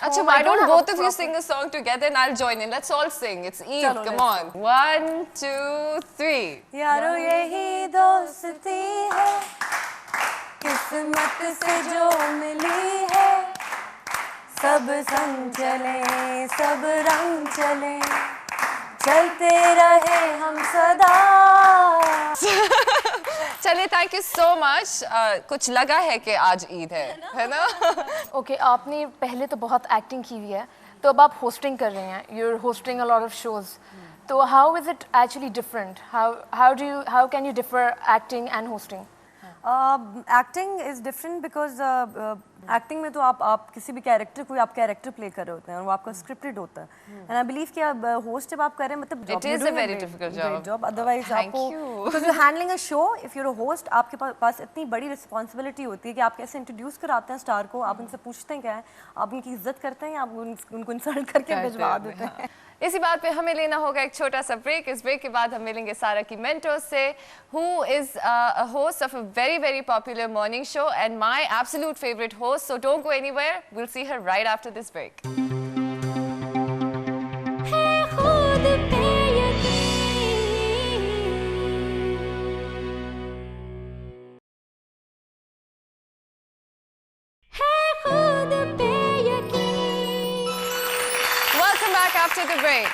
at Acha, home. why I don't have both a of you sing a song together and I'll join in. Let's all sing. It's Eid. Chalo, Come let's on. 1, 2, 3. यारो यही दोस्ती है, किस्मत से जो मिली है, सब संग चले, सब रंग चले, चलते रहे हम सदा। चलिए, थैंक यू सो मच। कुछ लगा है कि आज ईद है ना? ओके, आपने पहले तो बहुत एक्टिंग की हुई है, तो अब आप होस्टिंग कर रहे हैं, you are hosting a lot of shows, तो how is it actually different? How can you differ acting and hosting? Acting is different because acting में तो आप किसी भी कैरेक्टर को आप कैरेक्टर प्ले कर रहे होते हैं और वो आपका स्क्रिप्टेड होता है, एंड आई बिलीव कि अब होस्ट जब आप कर रहे हैं मतलब It is a very difficult job. Otherwise Thank आपको you. Because you handling a show, if you're a host आपके पास इतनी बड़ी रिस्पॉन्सिबिलिटी होती है कि आप कैसे इंट्रोड्यूस कराते हैं स्टार को, आप उनसे पूछते हैं क्या है, आप उनकी इज्जत करते हैं या आप उनको इंसल्ट करके भिजवा देते हैं। इसी बात पे हमें लेना होगा एक छोटा सा ब्रेक। इस ब्रेक के बाद हम मिलेंगे सारा की मेंटर से, who is a host of a very very popular morning show and my absolute favorite host. So don't go anywhere. We'll see her right after this break. Welcome back after the break.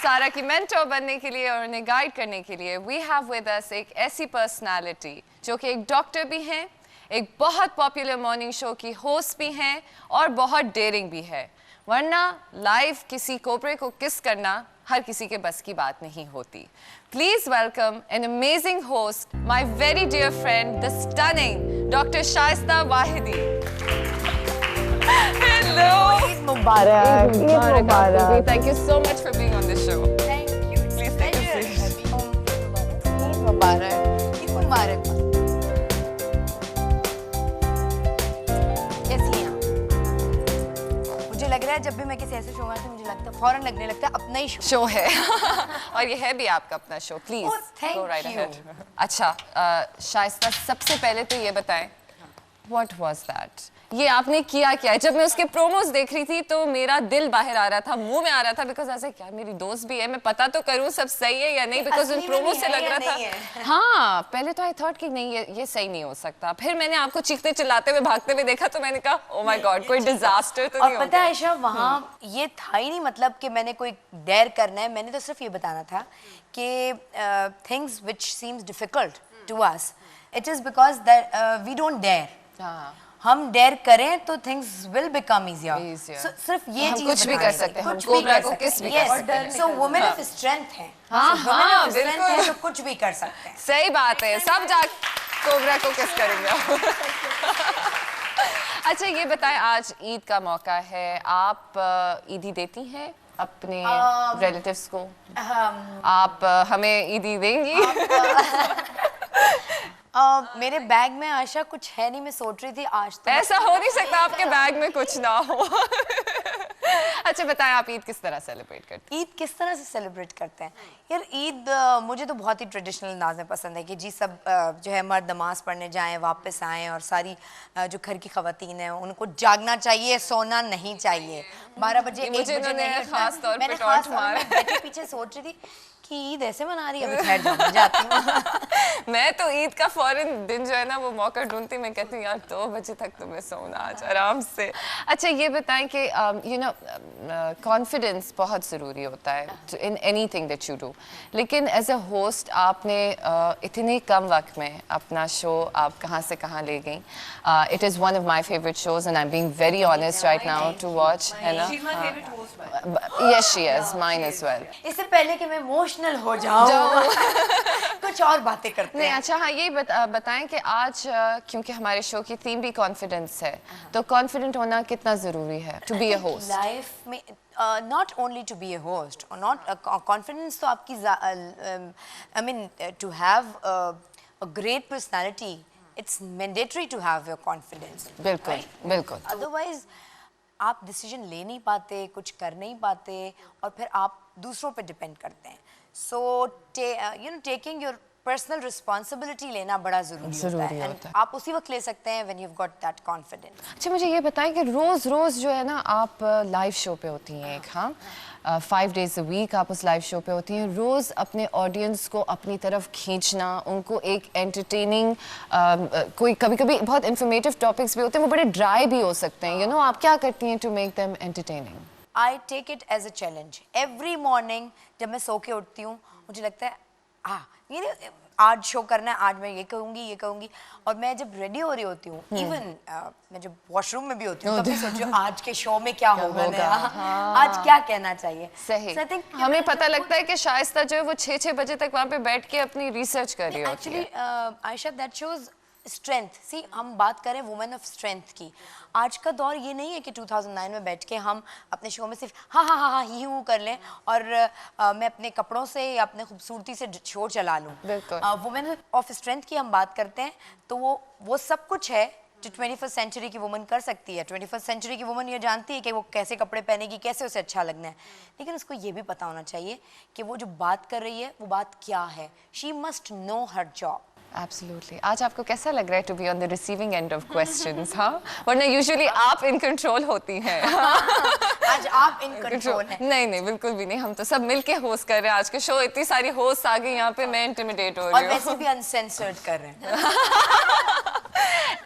सारा की mentor बनने के लिए और उन्हें guide करने के लिए वी हैव विद अस एक ऐसी पर्सनालिटी जो कि एक डॉक्टर भी हैं, एक बहुत पॉपुलर मॉर्निंग शो की होस्ट भी हैं और बहुत डेयरिंग भी है। वरना लाइव किसी कोबरे को किस करना हर किसी के बस की बात नहीं होती। Please welcome an amazing host, my very dear friend, the stunning doctor Shaista Wahidi. Hello. Eid Mubarak. Eid Mubarak. Thank you so much for being on the show. Thank you. Please take a seat. Eid Mubarak. Eid Mubarak. कैसी हैं आप? मुझे लग रहा है जब भी मैं किसी ऐसे शो में आती हूँ मुझे लगता है फौरन लगने लगता है अपना ही शो है और ये है भी आपका अपना show. Please go right ahead. अच्छा शाइस्ता, सबसे पहले तो ये बताएं, व्हाट वाज दैट? ये आपने किया क्या है? जब मैं उसके प्रोमोज देख रही थी तो मेरा दिल बाहर आ रहा था, मुंह में आ रहा था, बिकॉज ऐसे क्या मेरी दोस्त भी है, मैं पता तो करूं सब सही है या नहीं, बिकॉज उन प्रोमो से लग रहा था। हाँ, पहले तो आई थॉट कि नहीं ये सही नहीं हो सकता, फिर मैंने आपको चीखते चिल्लाते हुए भागते हुए देखा तो मैंने कहा ओ माय गॉड, कोई डिजास्टर तो नहीं हो गया? और पता है आयशा, वहाँ ये था ही नहीं मतलब कि मैंने कोई डेयर करना है, मैंने तो सिर्फ ये बताना था कि things which seems difficult to us, it is because that we don't dare. हम डेयर करें तो थिंग्स विल बिकम इजियर। सिर्फ ये चीज कुछ भी कर सकते हैं, कुछ भी कर सकते हैं। सो वुमेन ऑफ स्ट्रेंथ है, हाँ, बिल्कुल, तो कुछ भी कर सकते हैं। सही बात है, सब जा कोबरा को किस करेंगे। अच्छा ये बताएं, आज ईद का मौका है, आप ईदी देती हैं अपने रिलेटिव्स को? आप हमें ईदी देंगी? मेरे बैग में आशा कुछ है नहीं, मैं सोच रही थी आज तो ऐसा हो नहीं सकता आपके बैग में कुछ ना हो। अच्छा बताएं, आप ईद किस तरह सेलिब्रेट करते हैं? ईद किस तरह से सेलिब्रेट करते हैं यार? ईद मुझे तो बहुत ही ट्रेडिशनल अंदाज में पसंद है कि जी सब जो है मर्द नमाज पढ़ने जाएं, वापस आएं, और सारी जो घर की खवातीन हैं उनको जागना चाहिए, सोना नहीं चाहिए। 12 बजे 1 बजे नहीं, खास तौर पे खास बैठे पीछे सोच रही थी कि ईद ऐसे मना रही है, अभी ठहर जाओ, जाती हूँ। मैं तो ईद का फौरन दिन जो है ना वो मौका ढूंढती, मैं कहती हूँ यार 2 बजे तक तो मैं सोना आज आराम से। अच्छा ये बताएं कि यू नो कॉन्फिडेंस बहुत ज़रूरी होता है in anything that you do, लेकिन एज अ होस्ट आपने इतने कम वक्त में अपना शो आप कहाँ से कहाँ ले गई। It is one of my favourite shows and I am being very honest right now to watch, है ना? Yes she is, mine as well. इससे पहले कि मैं इमोशनल हो जाऊं कुछ और बातें करते हैं। अच्छा हाँ, ये बताएं कि आज क्योंकि हमारे शो की थीम भी कॉन्फिडेंस है, तो कॉन्फिडेंट होना कितना जरूरी है to be a host life में? Not only to be a host और नॉट कॉन्फिडेंस तो आपकी I mean to have a great personality, it's mandatory to have your confidence. बिल्कुल बिल्कुल, अदरवाइज आप डिसीजन ले नहीं पाते, कुछ कर नहीं पाते और फिर आप दूसरों पे डिपेंड करते हैं। So you know taking your personal responsibility लेना बड़ा ज़रूरी होता है and आप उसी वक्त ले सकते हैं when you've got that confidence. अच्छा मुझे ये बताएं कि रोज़ रोज़ जो है ना आप लाइव शो पे होती हैं एक, हाँ 5 days a week आप उस लाइव शो पे होती हैं, रोज़ अपने ऑडियंस को अपनी तरफ खींचना, उनको एक एंटरटेनिंग कोई कभी कभी बहुत इंफॉर्मेटिव टॉपिक्स भी होते हैं, वो बड़े ड्राई भी हो सकते हैं, आप क्या करती हैं to make them entertaining? I take it as a challenge. Every morning जब मैं सो के उठती हूँ मुझे लगता है ये आज शो करना है, आज मैं ये कहूँगी और मैं जब रेडी हो रही होती हूँ इवन मैं जब वॉशरूम में भी होती हूँ तब भी सोचती हूँ आज के शो में क्या होगा आज क्या कहना चाहिए. सही. So I think हमें पता लगता है कि शाइस्ता जो है वो 6 बजे तक वहाँ पे बैठ के अपनी रिसर्च कर रही होती है. Actually Ayesha that shows strength. See हम बात करें वुमेन ऑफ स्ट्रेंथ की, आज का दौर ये नहीं है कि 2009 में बैठ के हम अपने शो में सिर्फ हाँ ही हूँ कर लें और मैं अपने कपड़ों से या अपने खूबसूरती से शो चला लूँ. वुमेन ऑफ स्ट्रेंथ की हम बात करते हैं तो वो सब कुछ है जो 21st सेंचुरी की वुमन कर सकती है. 21st सेंचुरी की वुमन ये जानती है कि वो कैसे कपड़े पहनेगी, कैसे उसे अच्छा लगना है, लेकिन उसको ये भी पता होना चाहिए कि वो जो बात कर रही है वो बात क्या है. She must know her job. Absolutely. आज आपको कैसा लग रहा है to be on the receiving end of questions, हाँ? वरना usually आप in control होती हैं. आज आप in control हैं. नहीं बिल्कुल भी नहीं, हम तो सब मिलके होस्ट कर रहे हैं आज के शो. इतनी सारी होस्ट आ गई यहाँ पे, मैं इंटिमिडेट हो रही हूँ. और वैसे भी अनसेंसर्ड कर रहे हैं.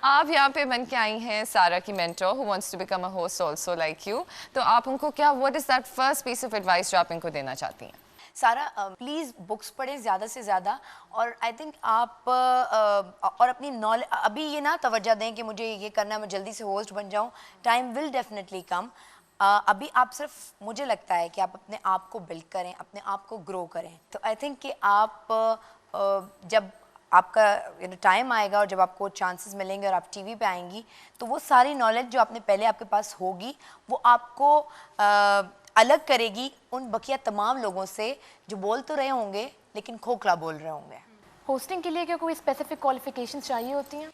आप यहाँ पे बन के आई हैं सारा की mentor who wants to become a host also like you. तो आप उनको क्या what is that first piece of advice जो आप इनको देना चाहती हैं? सारा प्लीज़ बुक्स पढ़ें ज़्यादा से ज़्यादा और आई थिंक आप और अपनी नॉलेज अभी ये ना तवज्जो दें कि मुझे ये करना है मैं जल्दी से होस्ट बन जाऊँ. Time will definitely come. अभी आप सिर्फ मुझे लगता है कि आप अपने आप को बिल्ड करें, अपने आप को ग्रो करें. तो आई थिंक कि आप जब आपका टाइम आएगा और जब आपको चांसेस मिलेंगे और आप टीवी पे आएंगी तो वो सारी नॉलेज जो आपने पहले आपके पास होगी वो आपको अलग करेगी उन बकिया तमाम लोगों से जो बोल तो रहे होंगे लेकिन खोखला बोल रहे होंगे. होस्टिंग के लिए क्या कोई स्पेसिफिक क्वालिफिकेशंस चाहिए होती हैं?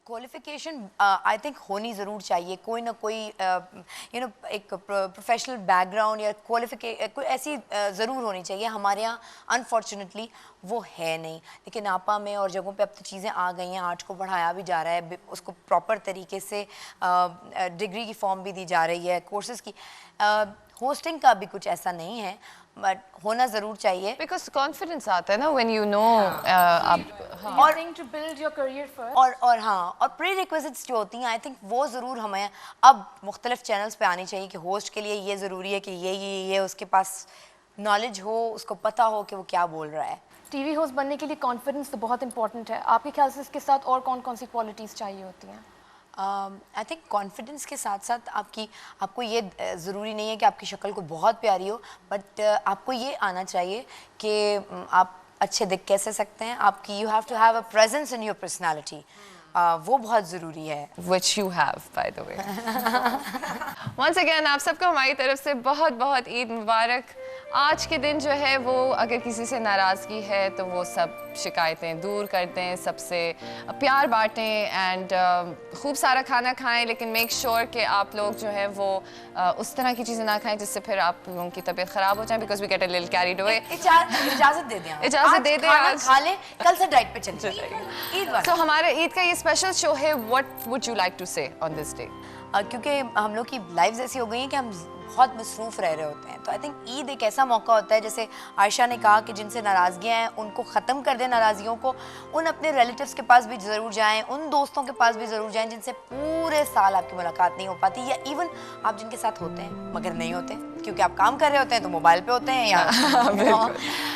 क्वालिफिकेशन आई थिंक होनी ज़रूर चाहिए. कोई ना कोई एक प्रोफेशनल बैकग्राउंड या कोई ऐसी ज़रूर होनी चाहिए. हमारे यहाँ अनफॉर्चुनेटली वो है नहीं, लेकिन आपा में और जगहों पे अब तो चीज़ें आ गई हैं. आर्ट को बढ़ाया भी जा रहा है, उसको प्रॉपर तरीके से डिग्री की फॉर्म भी दी जा रही है, कोर्सेज की. होस्टिंग का भी कुछ ऐसा नहीं है बट होना ज़रूर चाहिए. बिकॉज कॉन्फिडेंस आता है ना when you know और to build your career first. और प्री रिक्विजिट्स जो होती हैं आई थिंक वो ज़रूर हमें अब मुख्तलिफ चैनल्स पे आनी चाहिए कि होस्ट के लिए ये ज़रूरी है कि ये उसके पास नॉलेज हो, उसको पता हो कि वो क्या बोल रहा है. टीवी होस्ट बनने के लिए कॉन्फिडेंस तो बहुत इंपॉर्टेंट है. आपके ख्याल से इसके साथ और कौन सी क्वालिटीज़ चाहिए होती हैं? आई थिंक कॉन्फिडेंस के साथ साथ आपको ये ज़रूरी नहीं है कि आपकी शक्ल को बहुत प्यारी हो, बट आपको ये आना चाहिए कि आप अच्छे दिख कैसे सकते हैं. आपकी you have to have a presence in your personality. वो बहुत ज़रूरी है. Which you have, by the way. Once again, आप सबको हमारी तरफ से बहुत बहुत ईद मुबारक. आज के दिन जो है वो अगर किसी से नाराज़गी है तो वो सब शिकायतें दूर कर दें, सबसे प्यार बांटें एंड खूब सारा खाना खाएं, लेकिन मेक श्योर कि आप लोग जो है वो उस तरह की चीज़ें ना खाएं जिससे फिर आप लोगों की तबीयत ख़राब हो जाए. Because we get a little carried away. इजाज़त दे दें. इजाज़त दे दें. आज खा लें, कल से डाइट पे चले जाइए. तो हमारा ईद का ये स्पेशल शो है. What would you like to say on this day? क्योंकि हम लोग की लाइव्स ऐसी हो गई हैं कि हम बहुत मसरूफ़ रह रहे होते हैं. तो आई थिंक ईद एक ऐसा मौका होता है, जैसे आयशा ने कहा कि जिनसे नाराज़गियाँ हैं उनको ख़त्म कर दें नाराज़गियों को. उन अपने रिलेटिव्स के पास भी ज़रूर जाएं, उन दोस्तों के पास भी ज़रूर जाएं जिनसे पूरे साल आपकी मुलाकात नहीं हो पाती, या इवन आप जिनके साथ होते हैं मगर नहीं होते क्योंकि आप काम कर रहे होते हैं तो मोबाइल पे होते हैं. या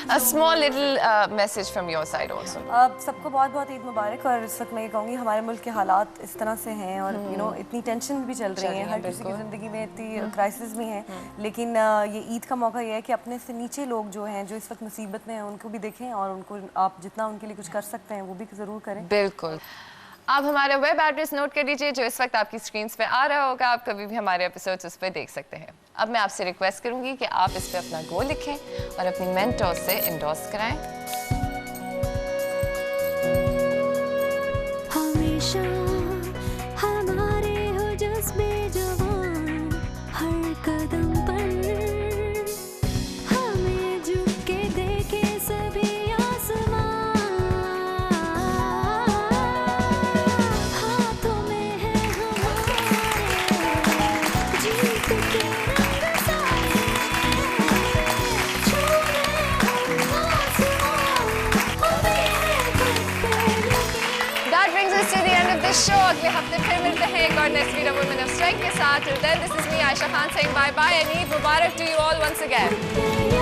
A small little message from your side also. सबको बहुत बहुत ईद मुबारक. और इस वक्त मैं ये कहूँगी हमारे मुल्क के हालात इस तरह से हैं और इतनी टेंशन भी चल रही है, हर किसी की ज़िंदगी में इतनी क्राइसिस भी हैं, लेकिन ये ईद का मौका ये है कि अपने से नीचे लोग जो हैं जो इस वक्त मुसीबत में हैं उनको भी देखें और उनको आप जितना उनके लिए कुछ कर सकते हैं वो भी ज़रूर करें. बिल्कुल. आप हमारा वेब एड्रेस नोट कर लीजिए जो इस वक्त आपकी स्क्रीन पे आ रहा होगा. आप कभी भी हमारे एपिसोड्स उस पर देख सकते हैं. अब मैं आपसे रिक्वेस्ट करूंगी कि आप इस पे अपना गोल लिखें और अपनी मेंटोर से इंडोर्स कराएं. हमेशा हमारे हो जज्बे जवान, हर कदम पर हमें झुक के देखे सभी आसमान. that brings us to the end of this show. अगले हफ्ते फिर मिलते हैं एक और नेस्वीरा वुमेन ऑफ स्ट्रेंथ के साथ. Till then, this is me, Aisha Khan saying bye bye and Eid Mubarak to you all once again.